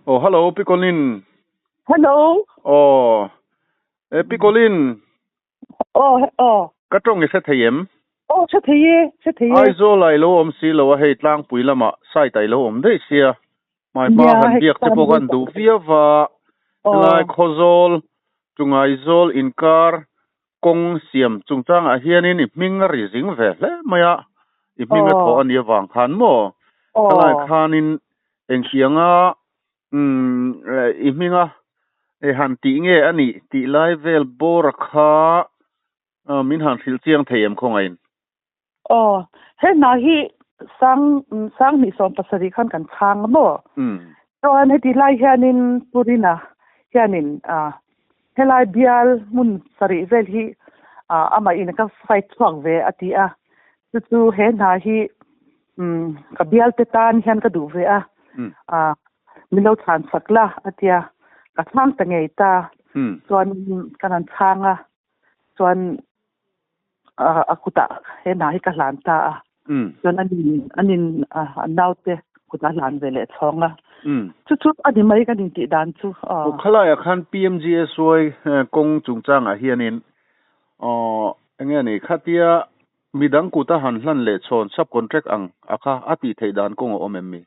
Oh, hello, Picolin. Hello. Oh, Picolin. Oh. Katong isa thayem. Oh, sa thiye. Ai zo lai lo om si lo hei tlang pui lama sai tai lo om dei sia. Mai ma Yeah, han biak te pokan du via va. Lai khozol tungai zol inkar kong siam chungchang a hianin ipming ri jing ve le maya ipming a tho an yawang khan mo. Kalai khanin engkianga ipminga han ti nge ani ti lai vel bor kha min han thil chiang theiam khongain he na hi sang ni som pasari khan kan khang mo to an he ti lai hianin purina hianin he lai bial mun sari vel hi ama in ka fight thok ve ati a chu he na hi ka bial te tan hian ka du ve milo than sakla atia ka thang ta ngei ta chuan kanan thanga chuan akuta he na hi ka hlan ta chuan anin naute kuta hlan vele chonga chu ani mai ka din ti dan chu khala ya khan PMGS soi kong chungchang a hianin enge ni khatia midang kuta han hlan le chon subcontract ang akha ati theidan kong omemmi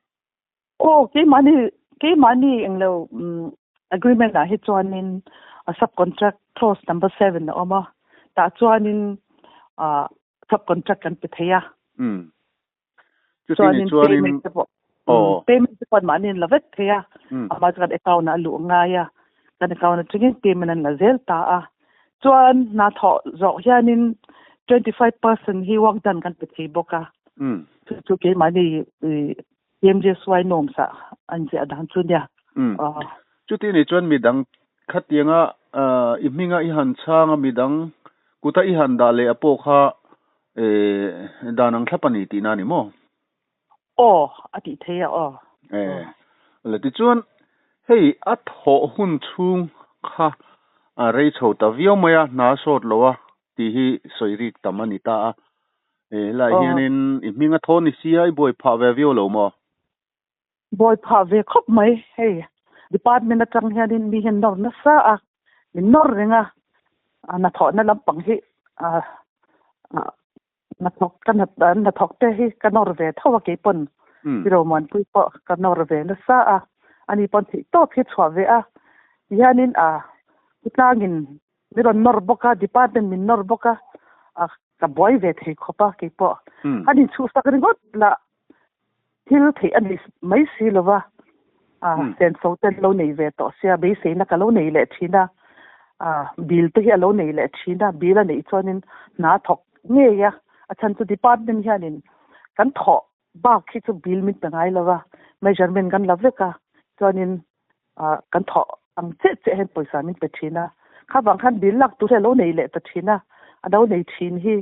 ke mani englo agreement a hi chuanin subcontract clause number 7 na oma ta chuanin subcontract kan pe theya chuanin payment te pon manin lavet theya ama kan account na lu nga ya kan account na tingin payment an la zel ta a chuan na tho zo hianin 25% hi work done kan pe thei boka chu ke mani PMGSY nom sa anji adan chunya chuti ni chuan midang khatianga imhinga I han changa midang kuta I han da le apo kha danang thlapani ti na ni mo ati theya le ti chuan hei a tho hun chung kha a rei chho ta vio maya na sot lowa ti hi soirik tamani ta la hianin imhinga thoni cia I boy pha ve vio lo mo boy pha ve khop mai hei department na tang hianin mi hen nor na sa a min nor renga na tho na lampang hi na thok kan na thok te hi kan nor ve thawa ke pon biro man pui po kan nor ve na sa a ani pon thi to thi chwa ve a hianin utangin biro nor boka department min nor boka ka boy ve thei khopa ke po ani chu sakri got la thil thei ani mai si lova sen so ten lo nei ve to sia be se na ka lo nei le thina bill te hi lo nei le thina bill a nei chonin na thok nge ya achan chu department hianin kan tho ba khi chu bill mit tangai lova measurement kan laveka chonin kan tho ang che hen poisa min pe thina kha bang khan bill lak tu he lo nei le ta thina ado nei thin hi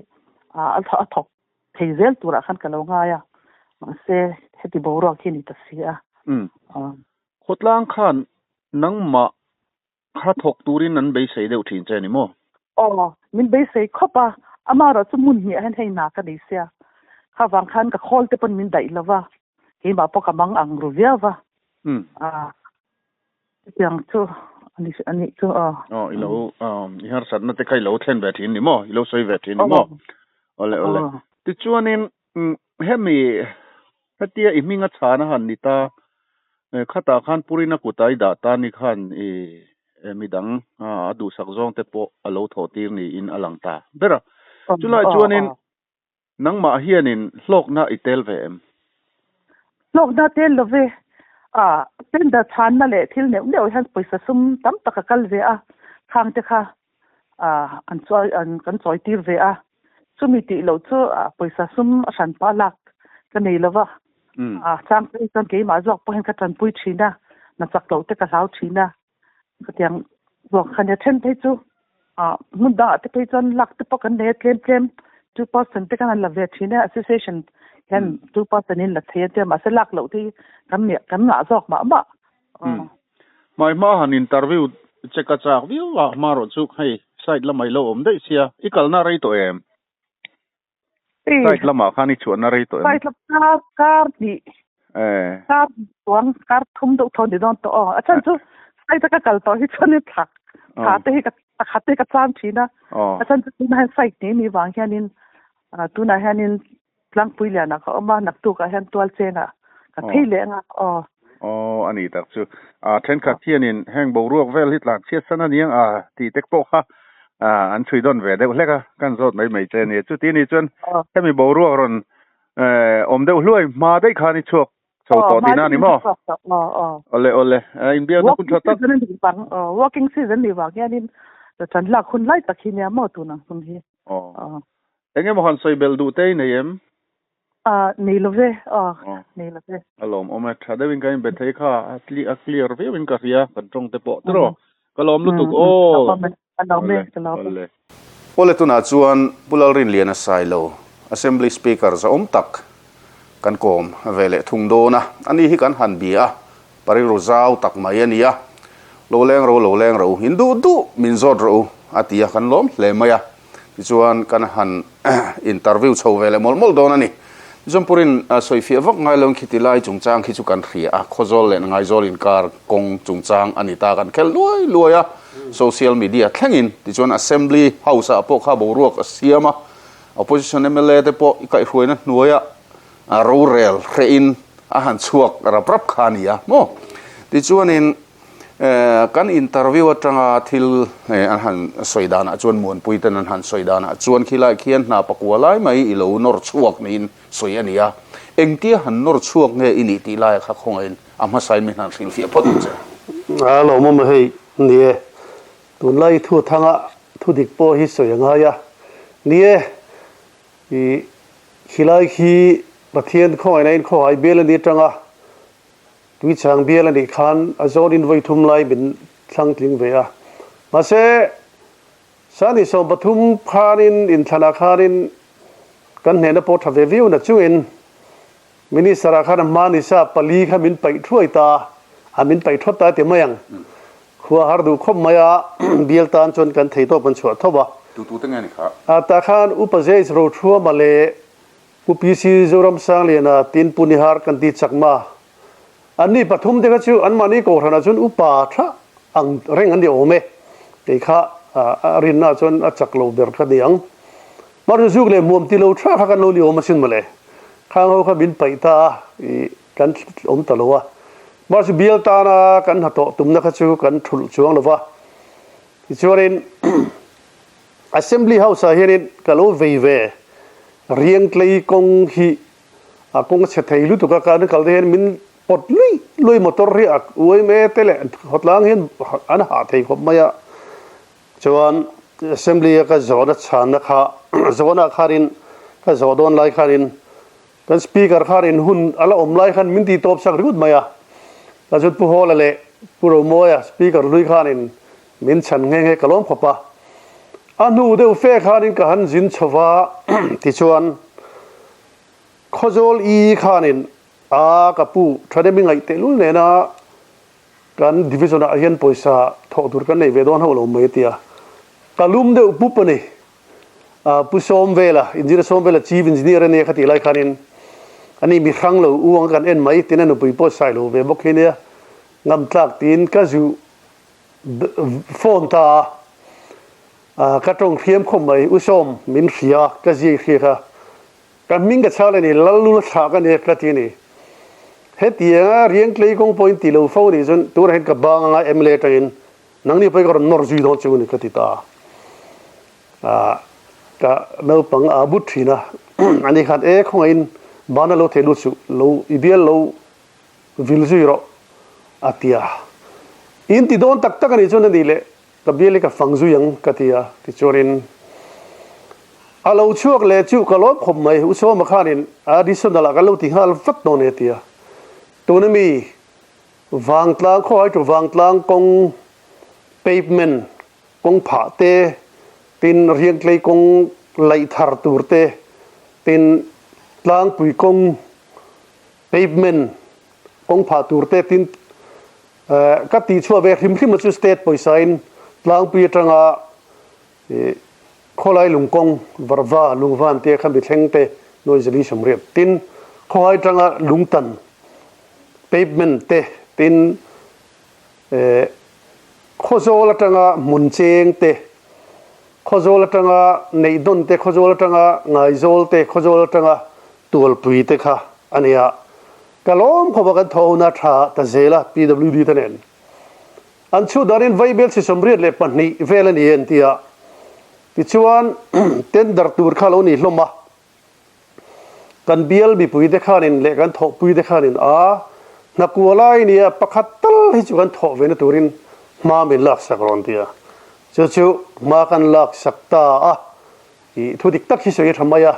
al tha thok theizel tura khan ka lo nga ya ma se heti boro khi ni ta sia khotlang khan nangma kha thok turin an be sei deu thin che ni mo min be sei khopa amaro chu mun hi han hei na ka dei sia kha wang khan ka khol te pon min dai lova hi ma po ka mang ang ruvia va yang chu ani chu ilo ihar sat na te kai lo thlen ve thin ni mo ilo soi ve thin ni mo ole ti chuanin hemi hatia iminga chana han ni ta khata khan purina kutai da ta ni khan midang adu sak zong te po alo tho tir ni in alang ta bera chulai chuanin nangma hianin hlok na itel ve em hlok na tel love ten da chan na le thil ne han poisa sum tam taka kal ve khang te kha an kan choi tir ve chumi ti lo chu poisa sum san pa lak ka nei lova chang ke ma jok po hen ka tan pui thina na chak lo te ka lau thina ka tiang bo khania then te chu mun da te pe chon lak te po kan ne tlem 2% te kan la ve thina association hen 2% in la the te ma se lak lo ti kan na jok ma mai ma han interview cheka chak view wa maro chu hei side la mai lo om dei sia ikal na rei to em side la ma khani chu na rei to em side la kar ni kar tuang kar thum do thon di don to achan chu sai ta ka kal to hi chon ni thak khate hi ka khate ka cham thina achan chu na sai ni mi wang hianin tu na hianin tlang puila na ka ma nak tu ka hian tual chenga ka theile ngaอันนี้ตักชูเทนขัดเทียนินแห่งบรวกเวลฮิตหลักเชียสนาเนียงตีเต็กโปค่ะอันช่วยดอนเวเดวเล็กกันสดไม่เจนี่จุดที่นี่จนแค่มีบรวกรอนอมเดวรวยมาได้คานิชวกชาวต่อที่นั่นนี่มั้งโอเลอินเดียนักคุณชดตั้งwalking season นี่ว่าแค่นี้แต่ฉันหลักคนไล่ตะคีเนี่ยมั่วตัวนังตรงนี้เอ็งมันใส่เบลดูเต้เนี่ยยังนี่เลยนี่เลยอารมณ์ถ้าได้วิ่งกันเป็นเทค่าclear วิ่งกันเสียกันตรงเตปอตรอก็ล้อมลุตุกเราเลยตัวน่าชวนบุลรินเลียนสายโล assembly speaker จะตักกันโกมเวลทุ่งโดนะอันนี้ที่กันหันเบียปริโรซาวตักมาเยนี่ะโลแรงเราหินดูมินซอดเราอาทิตย์กันล้อมเลยมาชวนกันหันอินเตอร์วิวชาวเวลมอลโดนะนี่จำพูรินสอยฟีวักไงลงคิดไล่จุงจางคิดจุกันเรียโคจรเลนไงจอลินการกงจุงจางอันนี้ตากันแค่รวยโซเชียลมีเดียแข่งอินที่ชวน assembly house พวกข้าบรวกเสียมา opposition MLA แต่พวกอีกไอ้รวยนั่นรวยรูเรลเรอินอาหารชวกรับรับขานี่โมที่ชวนอินกันอินเตอร์วิวจังทิลอาหารสวยดานะชวนมวนปุยตันอาหารสวยดานะชวนขี้ไล่เขียนหน้าปกวัวไล่ไม่อิโลนอร์ชวกนี่สวยอันนี้เอ็งที่หันนอร์ชวกเนี่ยอินิตีไล่ข้าคงเองอามาใส่ไม่นานสิ่งเสียพอดีจ้ะเราไม่ให้เนี่ยตัวไล่ทั่วทั้งทั่วดิบโปฮิสวยยังไงเนี่ยขี้ไล่ขี้ประเทศข้อไหนข้อไอเบลนี่จังวิชาเบียร์นี่ขันอาจจะอินไว้ทุ่มไล่เป็นสังทิ้งไปมาเสสานิสมปฐุมพานินอินธนาคารินกันเห็นนะพอทำวิวนะจู่อินมินิสระคาร์มานิซาปลีขามินไปช่วยตามินไปทอดตาเต็มยังขัวหาดูคบมายาเบียร์ตานจนกันเทโตเป็นชวดทว่าตูตั้งไงนี่ครับตาขานอุปเจสโรชัวมาเลอุปิซีจรมสังเลียนะตินปุนิฮาร์กันติจักมาอันนี้ปฐุมเด็กชิวอันมานี่ก็ขนาดจนอุปาทะอังเร่งอันเดียวโอเมเด็กข้ารินน่าจนจักโลเบอร์กันเดียงมาดูสุกเลยมุมที่เราทรากันโลลิโอมาสินมาเลยข้างเขาขบินไปตากันอมตลอดมาสุเบียลตานะกันหัดโตตุ่มนักชิวกันทุลช่วงละวะที่ชวน assembly house เห็นกันโลเวเวเรียงไกลกงฮีกงเสถียรลุตุกการกันเห็นมินปดลุยมอเตอร์เรียกอวยเมเตเลหดล้างเห็นอันหาเทคบมายาชวน assembly ก็จอดชานะค่ะจอดคารินก็จอดอนไลคารินกัน speaker คารินหุ่นอะไรอมไลคันมินตีตบสักรุดมายาแล้วจุดผู้ฮอลเลยผู้รโมย speaker ลุยคารินมินฉันเงี้ยกล้อมขบปะอันนู้เดี๋ยวเฟคารินกันจินชวาที่ชวนขจรอีคารินกับผู้ทำได้ไม่ไงแต่รู้เนี่ยนะการดิวิชั่นอาเซียนปอยซาทอดตัวกันในเวดอนเขาลงมาเตียกลุ่มเดียวปุ๊บเนี่ยผู้สมเวล่ะอินจิเนียร์สมเวล่ะชีฟอินจิเนียร์เนี่ยขัดที่ไล่คันนี้อันนี้มีครั้งเราอ้วงกันเอ็นไหมที่นั่นปุยปอสายเราเวบอกแค่เนี่ยงำตักตีนก็จูโฟนตากระตรงเทียมคมไปอุสมมินเสียก็จีเสียค่ะการมิ่งกับชาวเลยนี่ลัลลุลชากันเนี่ยกระตีนี่เฮตีเรียงคลีกงพอยน์ตีเราฟ้องนี่จนตัวเห็นกับบางเอ็มเลตอินนั่งนี่ไปก็นอร์จูดอนจูนี่กติตาก็เราปังบุตรีนะอันนี้ขัดของอินบ้านเราเทลุสุเราอีเบียเราวิลซูโรอาทิยาอินที่โดนตักกันนี่จนนั่นดีเลยกับเบียเลยกับฟังซูยังกติยาที่จอรินเราช่วงเลี้ยจู่ก็ลบผมไม่อุศวมาขานินดิฉันนั่นแหละก็เราที่ห้าฟัดโดนเอติยาตัวนี้มีวางตลางข้อให้ตัววางตลางกงเปย์เมนกงผาเตตินเรียงไกลกงไหลทาร์ตูร์เตตินตลางปุยกงเปย์เมนกงผาตูร์เตตินก็ตีชัวเวริมที่มันสุดสเตทปอยไซน์ตลางปุยจังข้อไล่ลุงกงวารวาลุงวานเตะขันบิดเฮงเตโนยจะลีสมเรียบตินข้อให้จังลุงตัน pavement te tin khozol atanga muncheng te khozol atanga neidon te khozol atanga ngaizol te khozol atanga tulpui te kha ania kalom khoba kan thona tha ta zela PWD tanen an chu darin vaibel si somriat le panni velani entia ti chuan tender tur khalo ni hloma kan bial bi pui de khanin le kan tho pui de khanin a nakualai nia pakhatal hi chu kan tho vena turin ma min lak sakron tia chu ma kan lak sakta a i thudik tak hi soi thamaya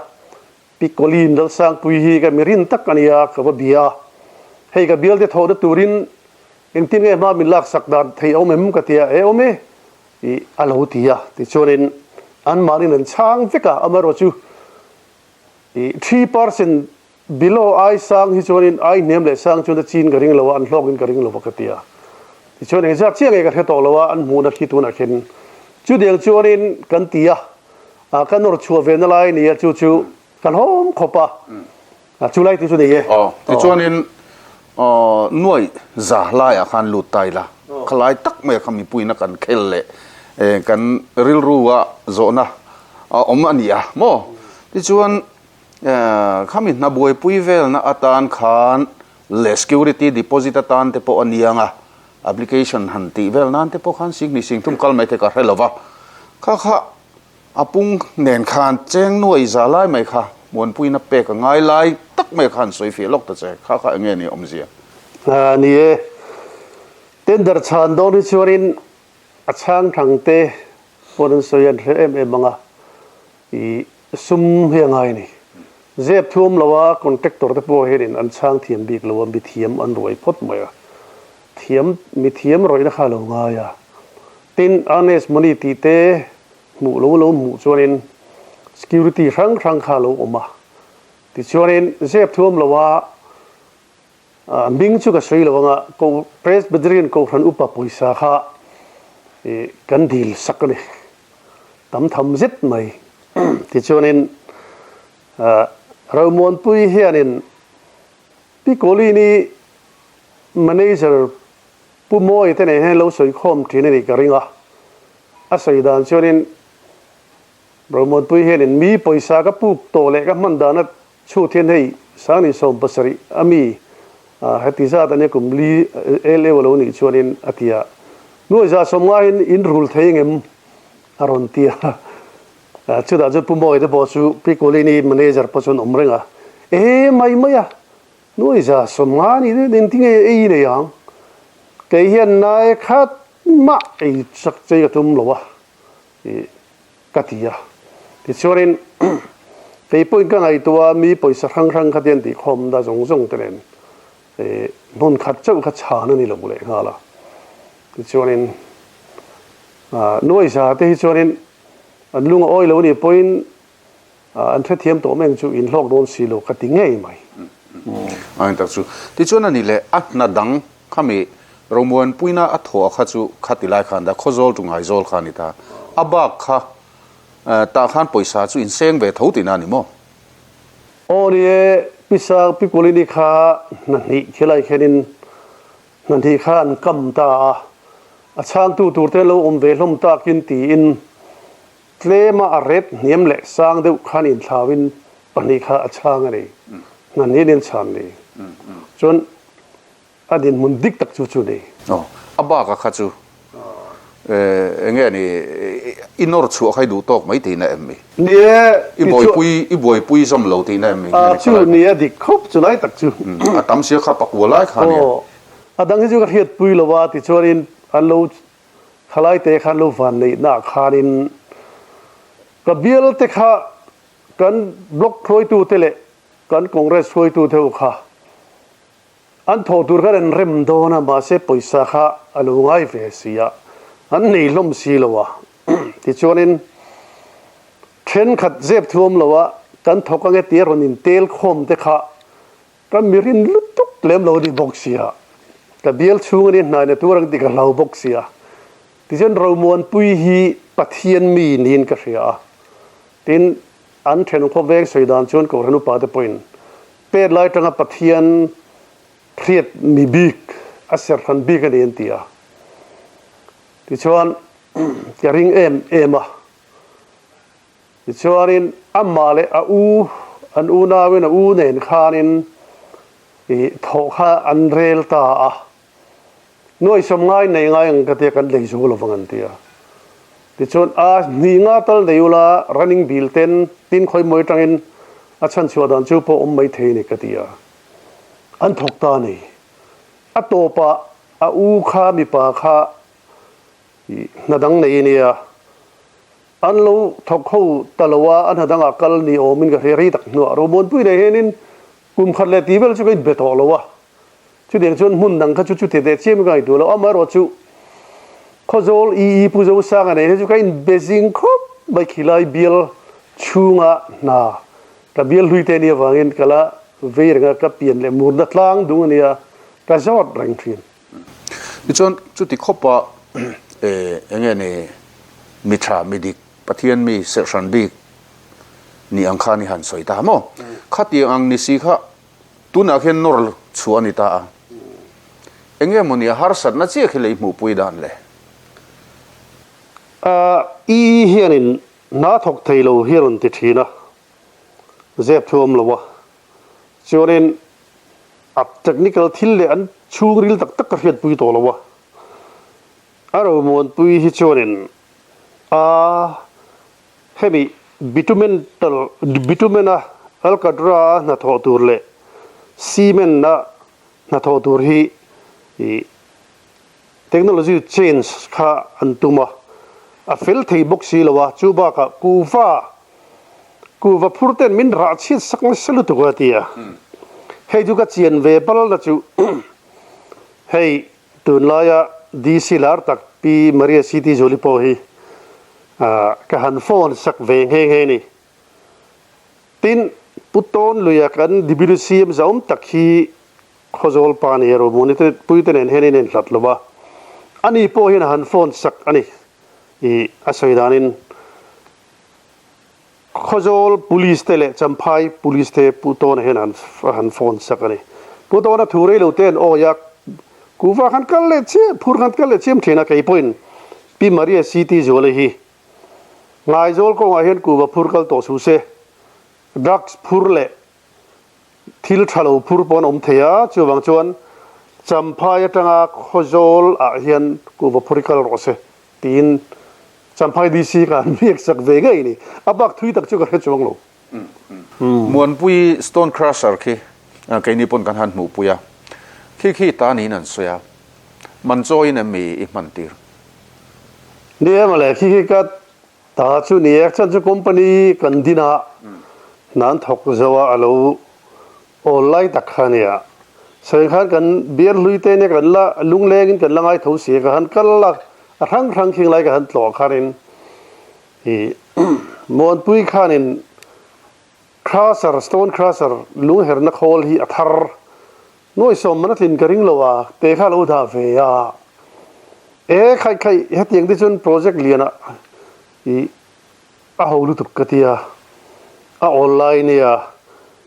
pikolin dal sang pui hi ka mirin tak ania ka bia hei ka bial de tho de turin in tin nge ma min lak sakdan thei omem ka tia e ome i alo tia ti chorin an manin an chang veka amaro chu i 3% below I sang hi chorin I name le sang chu da chin ka ring lawa an hlogin ka ring lawa ka tia ti chorin jak chiang e ka the to lawa an mu na khi tu na khen chu deng chorin kan tia a kan nor chu ve na lai ni chu chu kan hom khopa a chu lai ti chu de ye ti chonin nuôi giả lại à khan lụt tay là khai tắc mẹ khami pui na kan khel le kan ril ruwa zona om ania mo ti chuan khami na boi pui vel na atan khan le security deposit atan te po anianga application han ti vel nan te po khan sing ni sing tum kal mai te ka helova kha apung nen khan cheng nuôi giả lại mai kha mon pui na pe ka ngai lai tak mai khan soi fi lok ta che kha nge ni om zia nie tender chan do ni churin achang thangte pon soyan manga i sum he ngai ni zep thum lawa contractor te po herin an chang thiam bik lawa bi thiam an roi phot maya thiam roi na khalo nga ya tin honest money ti te mu lo mu churin security rang khalo oma ti churin zep thum lawa ming chu ka soi lawanga ko presbyterian ko ran upa poisa kha kan dil sakani tam tham zet mai ti chonin ramon pui hianin pi kolini manager pumoi tene he lo soi khom thine ni karinga a soi dan chonin ramon pui hianin mi poisa ka puk to le ka mandana chu thiên hei sani som pasari ami hati za tane kumli level oni chuanin atia nuai za somnga in rule theingem aron tia chuda ju pumoi de bosu pikolini manager pasun omrenga mai maya nuai za somnga ni den tinge e ne yang ke hian nai khat ma e sak chei tum lowa e katia ti chuanin pe point ka ngai tua mi poisa rang khatien ti khom da jong tren non khát châu khát chả nữa ni lo bule ngala cho nên nuôi sa te cho nên an lung oi lo ni point an the thiam to meng chu in lok don si lo ka ti ngei mai anh ta chu ti chuan ani le at na dang khami romuan puina a tho kha chu khatilai khan da khozol tu ngai zol khan ita abak kha ta khan poisa chu in seng ve thotina ni mo ori pisa pikolini kha nani khelai khenin nani khan kam ta achang tu tur te lo ve hlom ta kin ti in tlema aret niam le sang deuh khan in thlawin pani kha achang ani nani nin chan ni chon adin mun dik tak chu ni aba ka kha chu nge ni inor chu khai du tok mai ti na emmi i boy pui som lo ti na emmi chu ni dik khop chu lai tak chu atam sia kha pak walai kha ni adang ju ka hiat pui lawa ti chorin an lo khalai te khan lo van nei na khanin ka bial te kha kan block throi tu te le kan congress throi tu theu kha an tho tur kan rem do na ma se poisa kha alu ngai ve sia an nei lom si lawa ti chonin then khat zep thuam lawa kan thokange ti ronin tel khom te kha kan mirin lutuk lem lo di boxia ka bial chung ni na ne turang ti ka lau boxia ti chen romon pui hi pathian mi nin ka ria tin an then kho vek soidan chon ko ranu pa te point pe lai tanga pathian เครียดมีบีกอาศัยคันบีกันเองตีที่ชวนจะริงเอ็มที่ชวนinอัมมาเลอันอูนาเวนอูเนนขานินทอข้าอันเรลตาน้อยสมัยในไงกันเตียกันเลยสู้ลฟังตีที่ชวนนี่งาตัลเดียวละ running bill เต้นตินคอยมวยจังอินอาชันชัวดันจูปอไม่เทนิกันตีอันทกตานี่อัตโตปะอูข้ามีปะข้านาดังในเนี่ยอันเราทกเขาตลอดอันนาดังอักลนี่โอมินกับเฮริตักนัวเราบนปุยได้เห็นกุมขัดเลตีเวลจุกันเบตอลวะจุดเดียงชวนหุ่นดังข้าจุดเด็ดเชี่ยมกันดูแล้วมารอจุข้าโจลปูโจสังอะไรจุกันเบสิงครบไปขี้ไล่เบลชูงะนากับเบลลุยเตนี่ฟังอินกะละเวรกับกับเปลี่ยนเลยมูนัดล้างดูเนี่ยกระจอดแรงฟินดิฉันจุดที่คบว่าอย่างเงี้ยนี่มิตรมิดิกปะเทียนมีเซชันบิกนี่อังคารนี่หันสวยตามอข้าตีอังนิสิข้าตุนักเห็นนอร์ชวนนี่ตาอย่างเงี้ยมันเนี่ยฮาร์สัตน่าเชื่อขึ้นเลยหมู่ปุยดานเลยเฮียนินน้าทกไทยเราเฮียนติดทีนะเจ็บท่วมเลยวะจนนั้นอับเทคนิคทิลเลยอันชูริลตักกระเฮียดปุยโตเลยวะเรามวนปุยฮิจวนเฮมีบิทูเมนนะอัลกาดรานาทอตูร์เล่ซีเมนนะนาทอตูร์ฮีเทคโนโลยี change ข้าอันตุมาฟิลที่บ็อกซี่ละวะจูบากกูว่าพูดเต็มมินราชิตสักนิดสลุตุกตีอ่ะให้ดูกัเจียนเวเปิลละจูให้ตุนลายดีซิลาร์ตักปีมาริอาซิตี้โจลิโปฮีกะหันโฟนสักเวงเฮงนี่ตินปุตโตนลุยกันดิบิลุซีมจะตักฮีขจอลปานีโรมุนิตปุยเตนเฮนินหลัดละวะอันนี้พอเห็นหันโฟนสักอันนี้อาศัยดานินขจอลพุลิสเตเลจำพายพุลิสเตปุตโตนเห็นหันโฟนสักอันนี้ปุตโตนถูเรลุเตนโอยักกูว่าขันกันเลยเชี่ยพูดขันกันเลยเชี่ยมเทน่ะไกปุ่นปีมาริอาซิตี้โจเลยฮีงายโจลก็งายเห็นกูว่าพูดกันต่อสู้เสดักพูดเล่ทิลทะลุพูดปนเทียจวบางจวนจำพายตั้งขจอลเห็นกูว่าพูดกันรอเสตีนจำพายดีซีกันมีเอกสักเวกไอ้นี่อับบักทุยตักจุกระจวงโลมวนปุยสโตนครัชเซอร์คีแค่นี้ปนกันหันหมู่ปุยขี้ตานี่นั่นสวยมันโจยนั่นมีอีกมันตีเนี่ยมาเลยขี้ก็ตาชุนี่ฉันจะคอมพานีกันดินานั้นทกจะว่าเราออนไลน์ตักขันเนี่ยส่วนขันกันเบียร์ลุยเตเนี่ยกันละลุงเล่งกันละไงทุเสียกันกันละทั้งคิงไลกันหลอกขันินมวนปุยขันินคราสเซอร์สโตนคราสเซอร์ลุงเฮร์นักฮอลฮีอัทาร์น้อยสมมันตินกระริงละวะเตะข้าลูดาเฟียใครเฮ็ดยังที่จนโปรเจกต์เลียนะเอาลูตุกกติยาออนไลน์เนี่ย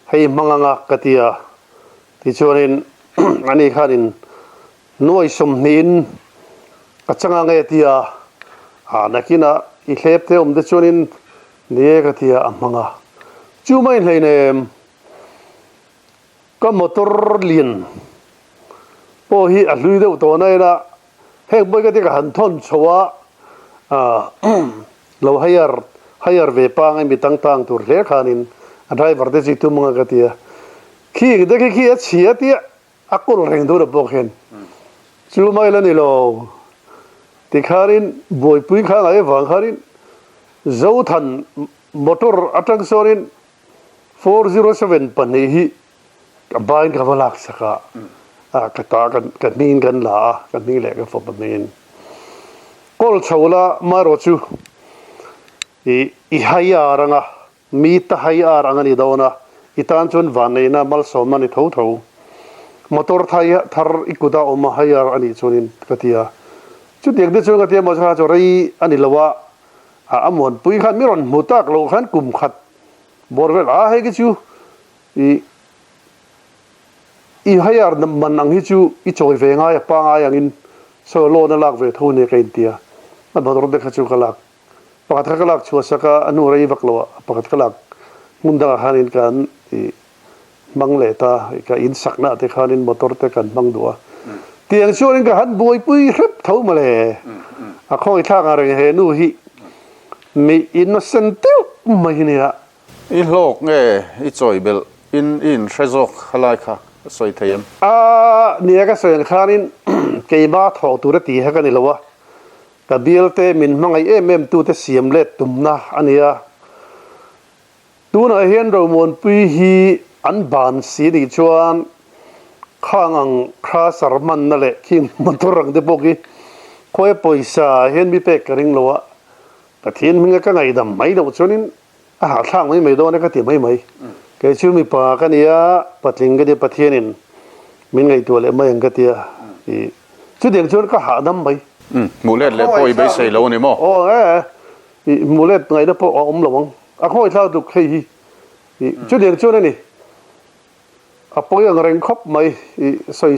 ให้มังงะกติยาที่ชวนอันนี้ข้านินน้อยสมนินกัจจังงะกติยานักกินะอีเล็บเตอมที่ชวนเนี่ยกติยามังงะจู่ไม่เลยเนี่ยก็มอเตอร์เลียนพอฮีอัดลุยเดียวตัวนั้นนะเฮ้ยบ่อยก็ที่หันทนชัวเราให้เวปังไอ้มีตั้งตัวเล็กขานินอะไรวัดเดจิตุมังกติยาขี้เด็กขี้เชียที่อักลเร่งตัวระบบเห็นจู่ไม่ละนี่เราที่ขานินบ่อยปุยข้างไอ้ฟังขานินเจ้าทันมอเตอร์อัตราส่วน407ปันนี้กับบ้านกับลักษณะกระตากันมีนกันละกันมีแหละก็ฝนมีนก็ชาวละมารอจูหายารังมีตาหายารังนี่ดาวนะตานชนวันนี้นะมัลสอมันนี่เท่ามอเตอร์ไทยทาร์อีกุดาอมาหายาอันนี้ชนินกติยาจุดเด็กเด็กชนกติยามาชาจรีอันนี้ละว่ามวนปุยขันมิรอนมุตักโลขันกุมขัดบริเวณให้กิจู i hayar na man ang hi chu i choi ve nga ya pa nga yang in so lo na lak ve thu ne ka intia ma bodor de khachu kalak pakhat kalak chu saka anu rei vaklo pakhat kalak munda hanin kan i mangle ta ka in sakna te khanin motor te kan mangdua tiang chuan ka han boi pui rep thau male a khoi tha nga re he nu hi mi innocent mai hinia i lok nge i choi bel in trezok khalai kha soi thayam nia ka soyan khanin ke ba tho tu ra ti ha kan ilawa ka bilte min mangai em tu te siam let tumna ania tu na hian ro mon pui hi an ban si ni chuan khangang kha sarman na le king motorang de bogi khoi poisa hian mi pe karing lowa pathin minga ka ngai dam mai do chunin a thang mai mai do na ka ti mai ke chu mi pa ka nia patling ga de pathianin min ngai tu le mai ang ka tia i chu deng chuan ka ha dam mai mulet le poi be sei lo ni mo i mulet ngai da po om lawang a khoi thau tu khei hi chu deng chuan ni a poi ang reng khop mai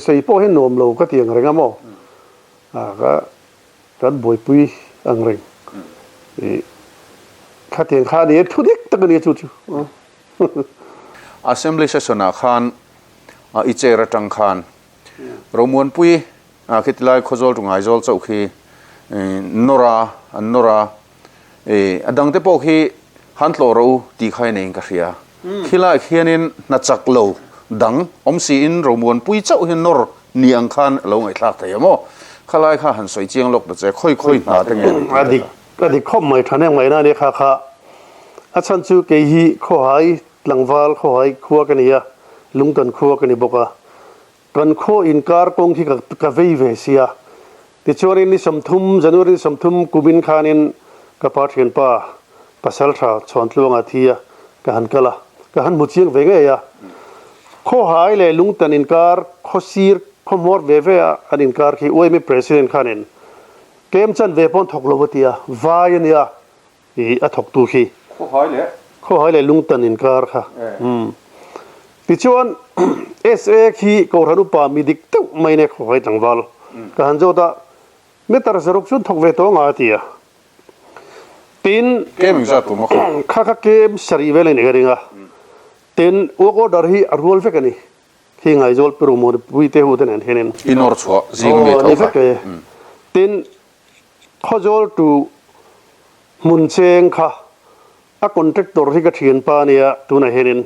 sei po hen nom lo ka tiang reng amo ka kan boi pui ang reng kha tiang kha ni thu dik tak ni chu assembly session a khan i che ratang khan romuan pui khitlai khozol rungai zol chau khi nora adang te po khi han tlo ro ti khai nei ka ria khila khianin na chak lo dang omsi in romuan pui chau hin nor ni ang khan lo ngai thlak thayamo khalai kha han soi chiang lok da che khoi na te nge adik khom mai thane mai na ne kha a chan chu ke hi kho hai langwal kho hai khuwa kania lungton khuwa kani boka kan kho inkar kong thi ka vei ve sia ti chori ni samthum january samthum kubin khanin ka pathian pa pasal tha chontlunga thia ka han kala ka han muchiang ve nge ya kho hai le lungton inkar kho sir kho mor ve ve an inkar ki oi mi president khanin kem chan ve pon thok lowatia vai ania i a thok tu khi kho hai le lungton inkar kha ti chuan SA khi ko ranu pa mi dik tu mai ne khoi tangwal ka hanjo da metar zaruk chun thok ve to nga tia tin kem za tu mo kha kem sari vele ne garinga tin ogo dar hi arhol fe kani khi ngai jol peru mo pui te hu den henen inor chwa jing me to tin khojol tu mun cheng kha a contractor hi ka thian pa nia tu na henen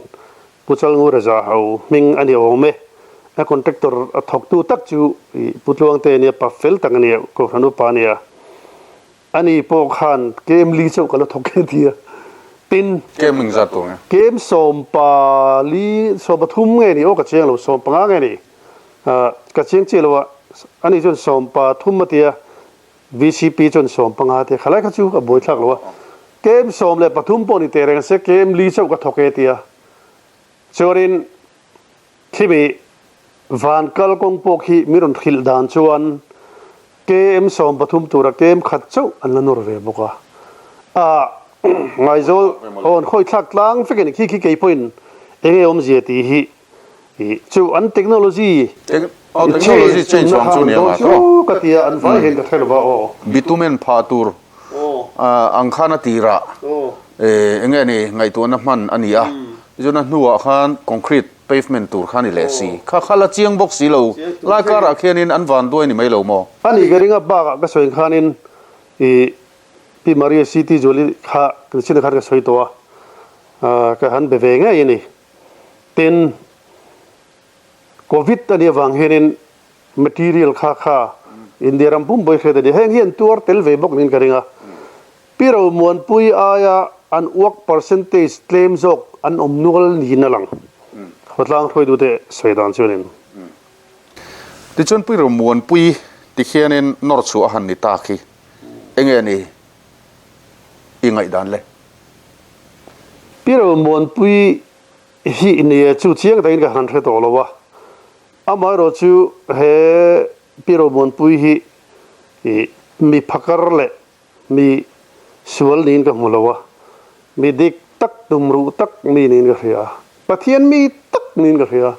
puchal ngu raja hau ming ani ome a contractor a thok tu tak chu putluang te ne pa fel tang ne ko hanu pa ne ani po khan kem li chau kala thok ke dia tin kem ming za tu kem som pa li so bathum nge ni o ka cheng lo som pa nge ni ka cheng che lo ani jon som pa thum ma tia VCP jon som pa nga te khala ka chu ka boi thak lo kem som le pathum po ni te reng se kem li chau ka thok ke tia chorin khibi van kal kong pokhi miron khil dan chuan kem som pathum tura kem khat chau an la nor ve boka ngai zol on khoi thak tlang fekin khi ke point enge om je ti hi chu an technology change wang chu ne ma to ka tia an vai hen ka thel ba o bitumen phatur ang khana tira enge ni ngai tu na man ania jona nuwa khan concrete pavement tur khani le si kha khala chiang box si lo la ka ra khianin an van doi ni mai lo mo ani geringa ba ka soin khanin pi maria city joli kha krisina kha ka soi to ka han be ve nge ni ten covid ani wang henin material kha indiram pum boy khe de heng hian tur tel ve bok nin geringa piro mon pui aya an work percentage claim jok an omnual ni na lang khotlang thoi du te soidan chunin ti chon pui ro muan pui ti khianin nor chu a han ni ta khi enge ni ingai dan le piro mon pui hi ni chu chiang dain ka han the to lo wa amai ro chu he piro mon pui hi mi phakar le mi sual nin ka mulawa mi dik tak tumru tak mi nin ka khia pathian mi tak nin ka khia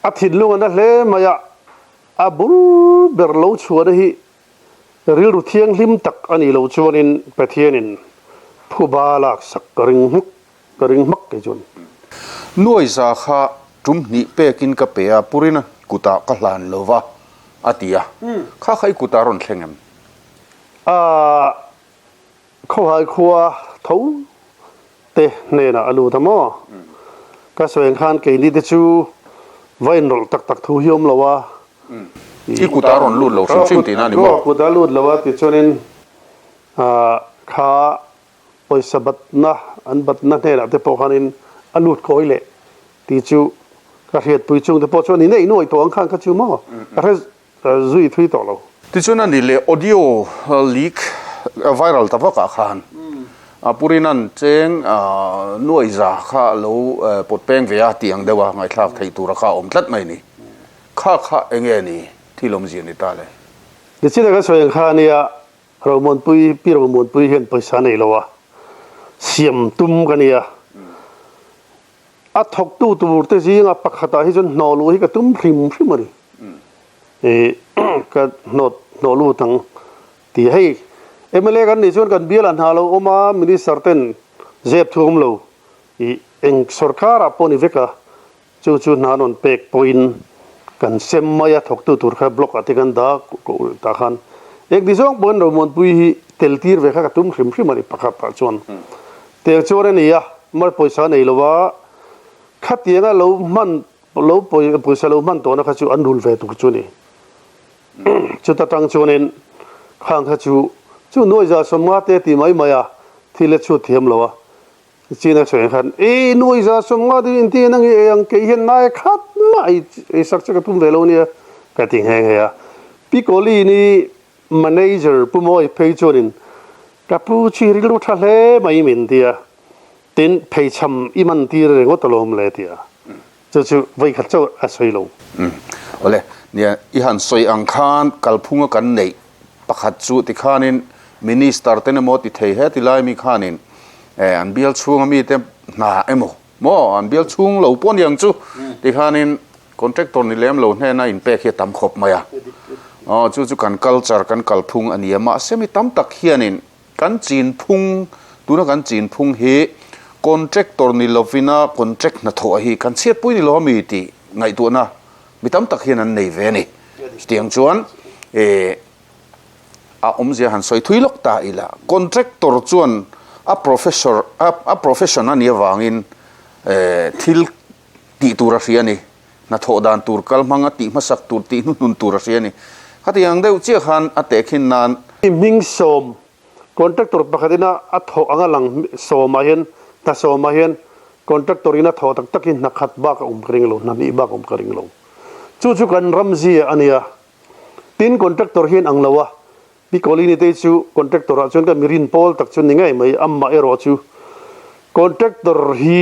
a thin lunga na hle maya a bul ber lo chuan hi ril ru thiang hlim tak ani lo chuan in pathianin phubalak sak ring mak ke chun nuai za kha tum ni pekin ka pe a purina kuta ka hlan lova atia kha khai kuta ron thlengem a kho hai khuwa tho te ne na alu thamo ka soeng khan ke ni te chu vain rol tak tak thu hiom lawa i kuta ron lut lo sim ti na ni mo kuta lut lawa ti chonin a kha poisa batna an batna ne la te po khanin alut khoile ti chu ka hiat pui chung te po choni nei noi to ang khan ka chu mo ka zui thui to lo ti chuna ni le audio leak viral ta ka khan a purinan cheng nuai za kha lo pot peng ve a tiang dewa ngai thlak thei tur kha om tlat mai ni kha enge ni thilom ji ni ta le ni china ka soeng khania romon pui pi romon pui hen paisa nei lo wa siam tum kania a thok tu te jinga pakhata hi jon no lu hi ka tum phrim mari e ka no lu tang ti hei MLA kan ni chon kan bial an halo oma minister ten zep thum lo I eng sarkar aponi veka chu nanon pek point kan semmaya thok tu tur kha block atikan da ta khan ek disong bon romon pui hi teltir veka ka tum phrim mari pakhata chon te chore ni ya mar poisa nei lowa khatianga lo man lo poisa lo man to na kha chu anrul ve tu chu ni chu ta tang chonen khang kha chu noi za somma te ti mai maya thile chu thiam lowa china chwe khan e noi za somma di in ti nang e ang ke hen nai khat mai e sak chaka tum velo ni ka ting he ya pikoli ni manager pumoi pei chonin ka pu chi ri lu tha le mai min dia tin pei cham iman ti re ngo tolom le tia chu vai khat chu a soi lo ole nia I han soi ang khan kalphunga kan nei pakhat chu ti khanin minister ten mo ti thei he ti lai mi khanin an bial chung mi te na emo mo an bial chung lo pon yang chu ti khanin contractor ni lem lo hne na in pe khe tam khop maya chu kan culture kan kalphung ania ma semi tam tak hianin kan chin phung tuna kan chin phung he contractor ni lovina contract na tho hi kan chet pui ni lo mi ti ngai tu na mi tam tak hian an nei ve ni tiang chuan a omzia han soi thui lok ta ila contractor chuan a professor ani wangin thil ti tura riani na tho dan tur kal manga ti masak tur ti nun tur riani khatiang deu che khan ate khin nan ming som contractor pakhatina a tho anga lang soma hian contractor ina tho tak takin na khat ba ka kring lo na mi ba ka kring lo chu kan ramzi ania tin contractor hian ang lawa pi kolini te chu contractor a chon ka mirin pol tak chun ningai mai amma ero chu contractor hi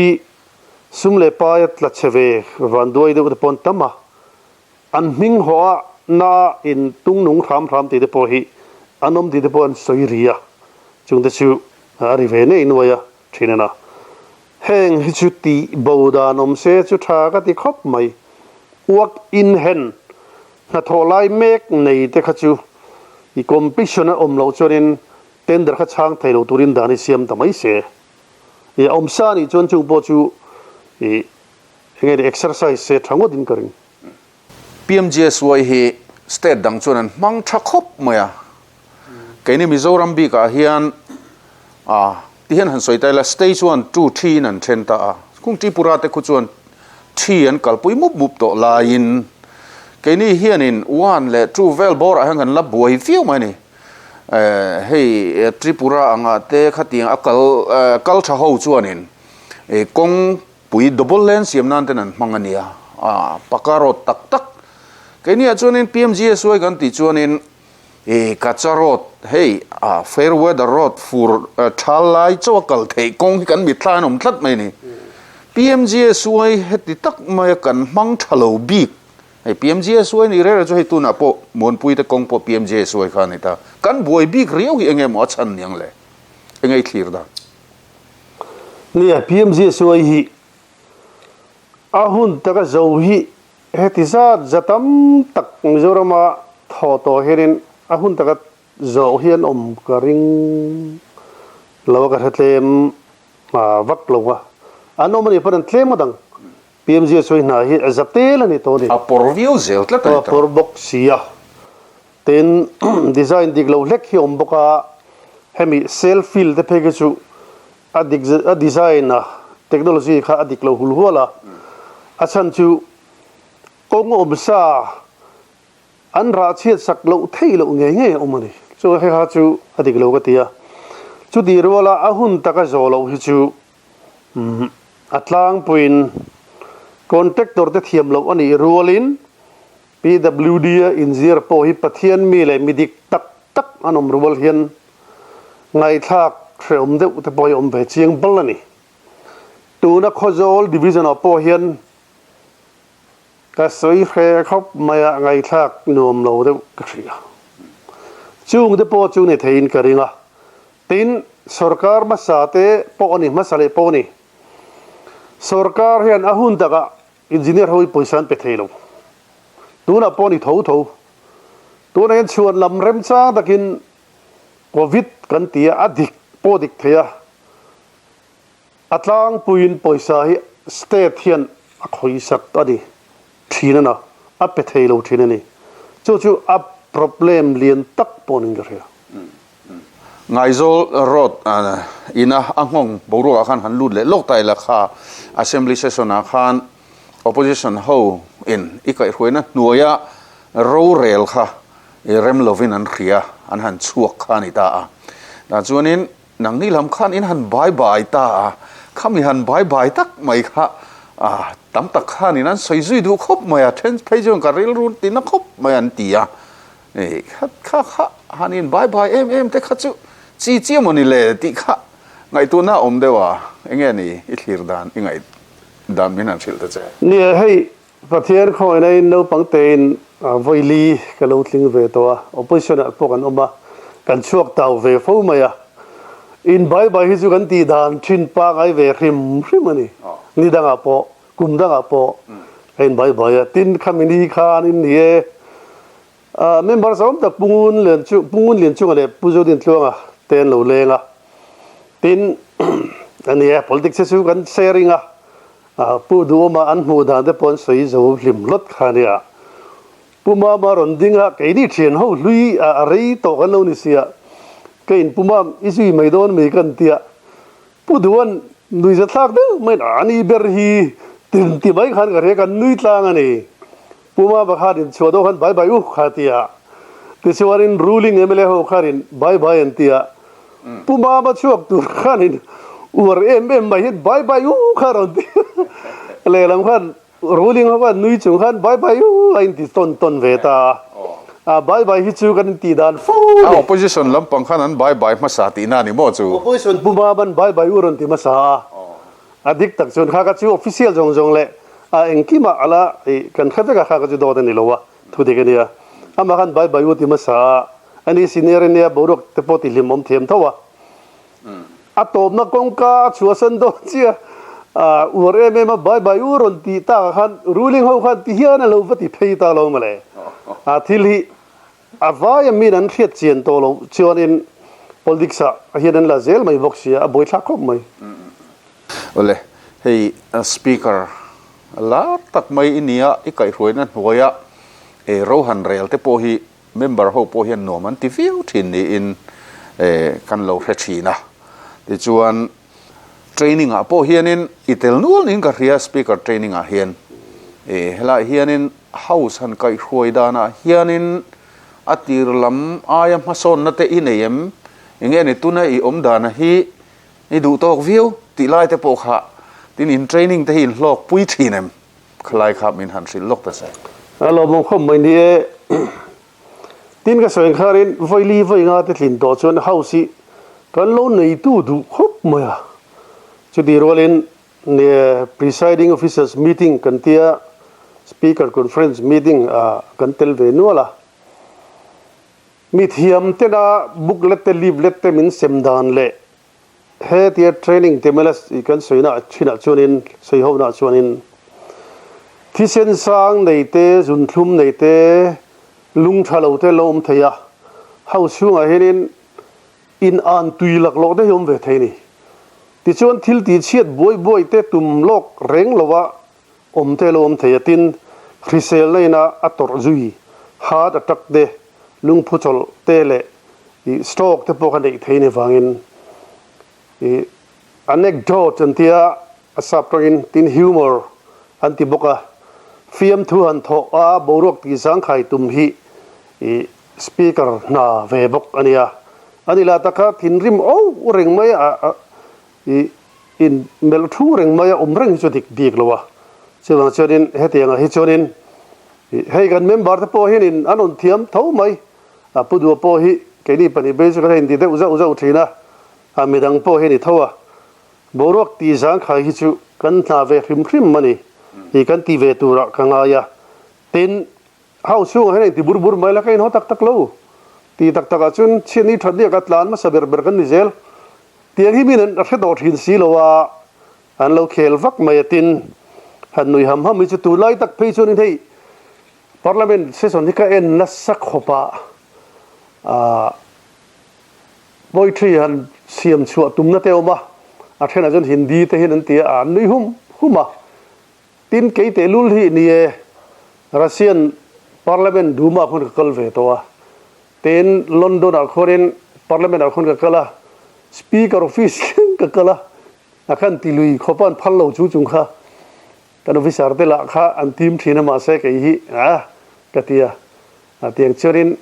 sumle payat la cheve vandoi de pon tama an ming hoa na in tung nung ram ti de po hi anom ti de pon soiria chung de chu ari ve ne inwaya thinana heng hi chu ti boda nom se chu tha ka ti khop mai work in hand na tholai mek nei te kha chu I competition a lo chonin tender kha chang thailo turin dani siam tamai se I omsa ni chon chung po chu I nge exercise se thango din karing PMGSY hi state dang chuan mang tha khop maya kaini Mizoram bi ka hian ti hian han soi taila stage 1 2 3 nan then ta kung Tripura te khu chuan 3 an kalpui mup to lain kaini hianin one le true vel bor a hangan la boi fiu mai ni hei Tripura anga te khatiang akal kal tha ho chuanin kong pui double lens siam nan tenan mangania pakaro tak kaini a chuanin PMGSY kan ti chuanin kacharot hei fair weather road for thalai chawakal thei kong kan mi thlan om thlat mai ni PMGSY heti tak mai kan mang thalo bik hey PMGSY ni re cho hitu na po mon pui te kong po PMGSY khan ita kan boi bik riau hi engem o chan yang le engai thlir da ni PMGSY hi ahun taka zo hi he tisa zatam tak Mizorama tho to herin ahun takat zo hian ka ring lawa ka hetlem vak lawa anomani paran tlem dang PMG soi na hi azaptel ani to ni a porview zeu tla ta por boxia ten design diglo lek hi omboka hemi self fill te phege chu adik a design na technology kha adiklo hulhuala achan chu kong omsa an ra chiat sak lo theilo nge omani chu he ha chu adiklo ka tia chu dirwala ahun taka zolo hi chu atlang puin contractor te thiam lo ani rolin PWD engineer po hi pathian mi le midik tak tak anom ruwal hian ngai thak khreum de te boy om be chiang balani tuna khozol division of po hian ka soi khe khop maya ngai thak nom lo de khria chung de po chung ne thein karinga tin sarkar ma sate po ani masale po ni sarkar hian ahun daga engineer hoi poisan pe theilo tuna po ni tho tho tuna hian chuan lam rem cha dakin covid kan tia adik po dik thea atlang puin poisa hi state hian a khoi sak ani thina na a pe theilo thina ni chu chu a problem lian tak ponin ga ria ngaizol road ina angong boru akhan han lut le lok tai la kha assembly session a khan opposition ho in ikai huina nuaya ro rel kha rem lovin an khria an han chuak khani ta a na chuanin nang ni lam khan in han bye bye ta khami han bye bye tak mai kha tam tak khan in an soizui du khop maya ten pejong ka rel run tin khop mayan tia kha hanin bye bye em te kha chu chi moni le ti kha ngai tu na om dewa enge ni I thlir dan ingai dan min an thil ta che ni hei pathian khoi nei no pangtein voili kalo tling ve to opposition pokan oma kan chuak taw ve fo maya in bye bye hi chu kan ti dan thin pa ngai ve hrim ani ni danga po kum danga po in bye bye tin khamini khan in ni member som ta pungun len chu ale pujo din tluanga ten lo lenga tin ani politics chu kan sharing pu du ma an mu da de pon soi zo lim lot khania puma ma rondinga ke ni thien ho lui a rei to kan lo ni sia ke in puma isui mai don me kan tia pu duan nui za thak de mai ani ber hi tin ti bai khan ga re kan nui tlang ani puma ba kharin chodo khan bye bye u khatia tisiwarin ruling MLA ho kharin bye bye an tia puma ba chuak tur khanin ur em mai hit bye bye u kharon le lam khan ruling ho ba nui chung khan bye bye u ain ti ton veta bye bye hi chu kan ti dan fu opposition lam pang khan an bye bye ma sa ti na ni mo chu opposition puma ban bye bye u ron ti ma sa adik tak chun kha ka chu official jong le engkima ala kan khata ka kha ka chu do ni lowa thu de ke nia ama khan bye bye u ti ma sa ani senior ne borok te poti limom them thawa atom na kongka chuasan do chia ure me ma bye bye u ron ti ta khan ruling ho khan ti hian lo vati phei ta lo male thil hi avaya min an khiat chen to lo chuanin politics a hian la zel mai boxia a boi thla khop mai ole hey speaker la tak mai inia ikai hroina hnuaya ro han rel te po hi member ho po hian noman ti fiu thin ni in kan lo hre ti chuan training a po hianin itel nul nin ka ria speaker training a hian hela hianin house han kai hruai dana hianin atir lam aya mason na te ineyem enge ni tuna I om dana hi ni du tok view ti lai te po kha tin in training te hin lok pui thinem khlai kha min han sil lok ta sa alo mong khom mai ni tin ka soin kharin voili voinga te thlin to chuan house kan lo nei tu du khop maya chu di rolin ne presiding officers meeting kan tia speaker conference meeting kan tel ve nuala mi thiam te na booklet te leaflet te min semdan le he tia training te melas kan soina china chunin soi ho na chuanin thi sen sang nei te zun thlum nei te lung thalo te lom theya hau sunga henin in an tui lak lo de yom ve theini ti chuan thil ti chiat boi boi te tum lok reng lowa om te lom theya tin hrisel leina ator zui ha da tak de lung phuchol te le I stock te poka nei theini wangin I anecdote antia asaptangin tin humor anti boka fiam thu han tho a borok ti sang khai tum hi I speaker na ve bok ania anila taka thin rim o reng mai a I in mel thu reng mai reng chu dik dik lowa chewang chorin hetianga hi chorin hei kan member te po hin in anon thiam tho mai a pudu po hi cái đi pani bây giờ cái gì đấy uza uthina à mình đang po heni thawa borok ti sang khai hi chu kan na ve khrim khrim mani hi kan ti ve tu ra kanga ya tin hau su he ti bur bur mai la kain ho tak tak lo ti tak tak chun chini thadi ka tlan ma saber ber kan nizel tiang hi min a khedo thin si lowa an lo khel vak mai tin han nui ham ham mi chu tu lai tak phei chun in thei parliament session ni ka en na sak khopa poetry han siam chua tumna te oma a thena jon hindi te hin ti an nui huma tin ke te lul hi ni e Russian parliament duma khon kal ve to ten London a khorin parliament a khon ka kala speaker office ka kala akhan ti lui khopan phallo chu chung kha kan officer te la kha an team thina ma se ke hi katia tiang chorin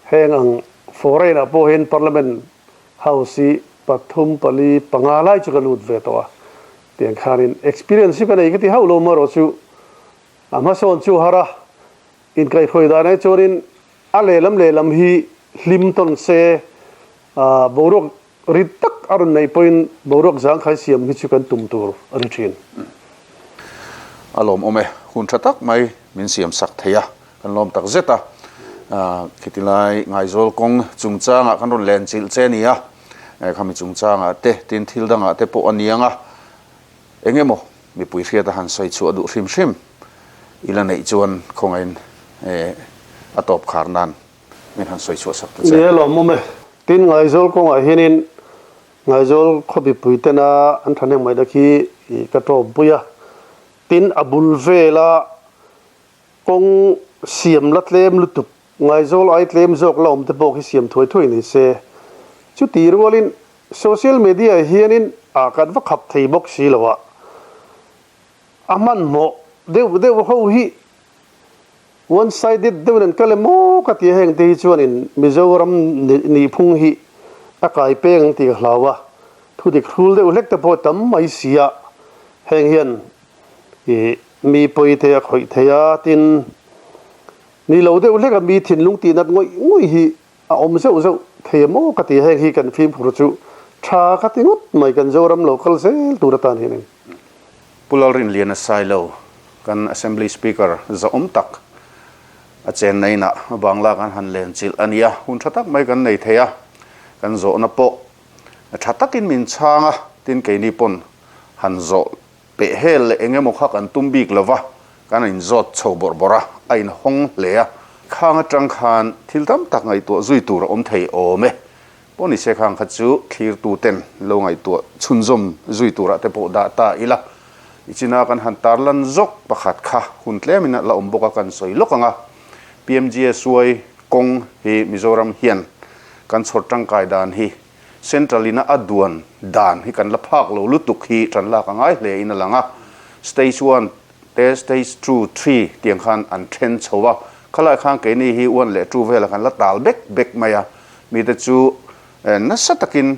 heng ang foreign a po hen parliament house pathum pali pangalai chu kalut ve to tiang kharin experience ka nei ka ti haulo maro chu ama son chu hara in kai khoi da nei chorin a lelam hi hlimton se borok ritak arun nei point borok jang khai siam hi chu kan tum tur ani thin alom ome hun thatak mai min siam sak theya kan lom tak zeta kitilai ngai zol kong chungchanga kan ron len chil chenia khami chungchanga te tin thil danga te po anianga engemo mi pui hriata han soi chu adu hrim hrim ila nei chuan khongain atop kharnan min han soi chu sak te ne lo mo me tin ngai zol kong a hinin ngai zol khobi pui tena an thane mai da khi ka to buya tin abul vela kong siam latlem lutup ngai zol ai tlem jok lom te bok hi siam thoi ni se chu ti rolin social media hianin a kan va khap thei bok si lawa aman mo deu ho hi one sided deunan kalemo ka ti heng te chuanin mizoram ni phung hi akai peng ti hlawa thu dik khul deu lek te po tam mai sia heng hian mi poi te khoi theya tin ni lo deuh lek mi thin lung ti nat ngoi hi a om zeu themo ka ti heng hi kan phim phur chu tha ka ti ngut mai kan zoram local sel turatan hin pulalrin liana silo kan assembly speaker za tak a chen nei na bangla kan han len chil ania hun thatak mai kan nei theya kan zo na po thatakin min changa tin ke ni pon han zo pe hel engemo kha kan tumbik lova kan in zot chho borbora ain hong leya khang atang khan thiltam tak ngai to zui tur om thei ome poni se khang kha chu thir tu ten lo ngai to chunzom zui tura te po da ta ila ichina kan han tarlan zok pakhat kha huntle mina la omboka kan soi lokanga PMGS suai kong hi Mizoram hian kan chhortang kai dan hi centralina aduan dan hi kan la phak lo lutuk hi tran la ka ngai hle in langa stage 1 te stage 2 3 tiang khan an then chowa khala khang ke ni hi one le tu vela kan la tal bek maya mi te chu na satakin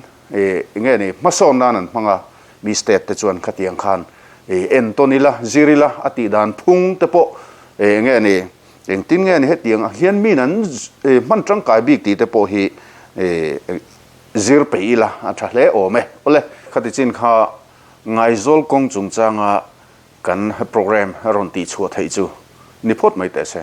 nge ni masom nan manga mi state te chuan khatiang khan entonila zirila ati dan phung te po nge ni eng tin nge ni he tiang hian mi nan man tang kai bik ti te po hi zir peila a thle ome ole khati chin kha ngai zol kong chungchanga kan program ron ti chu thei chu nipot mai te se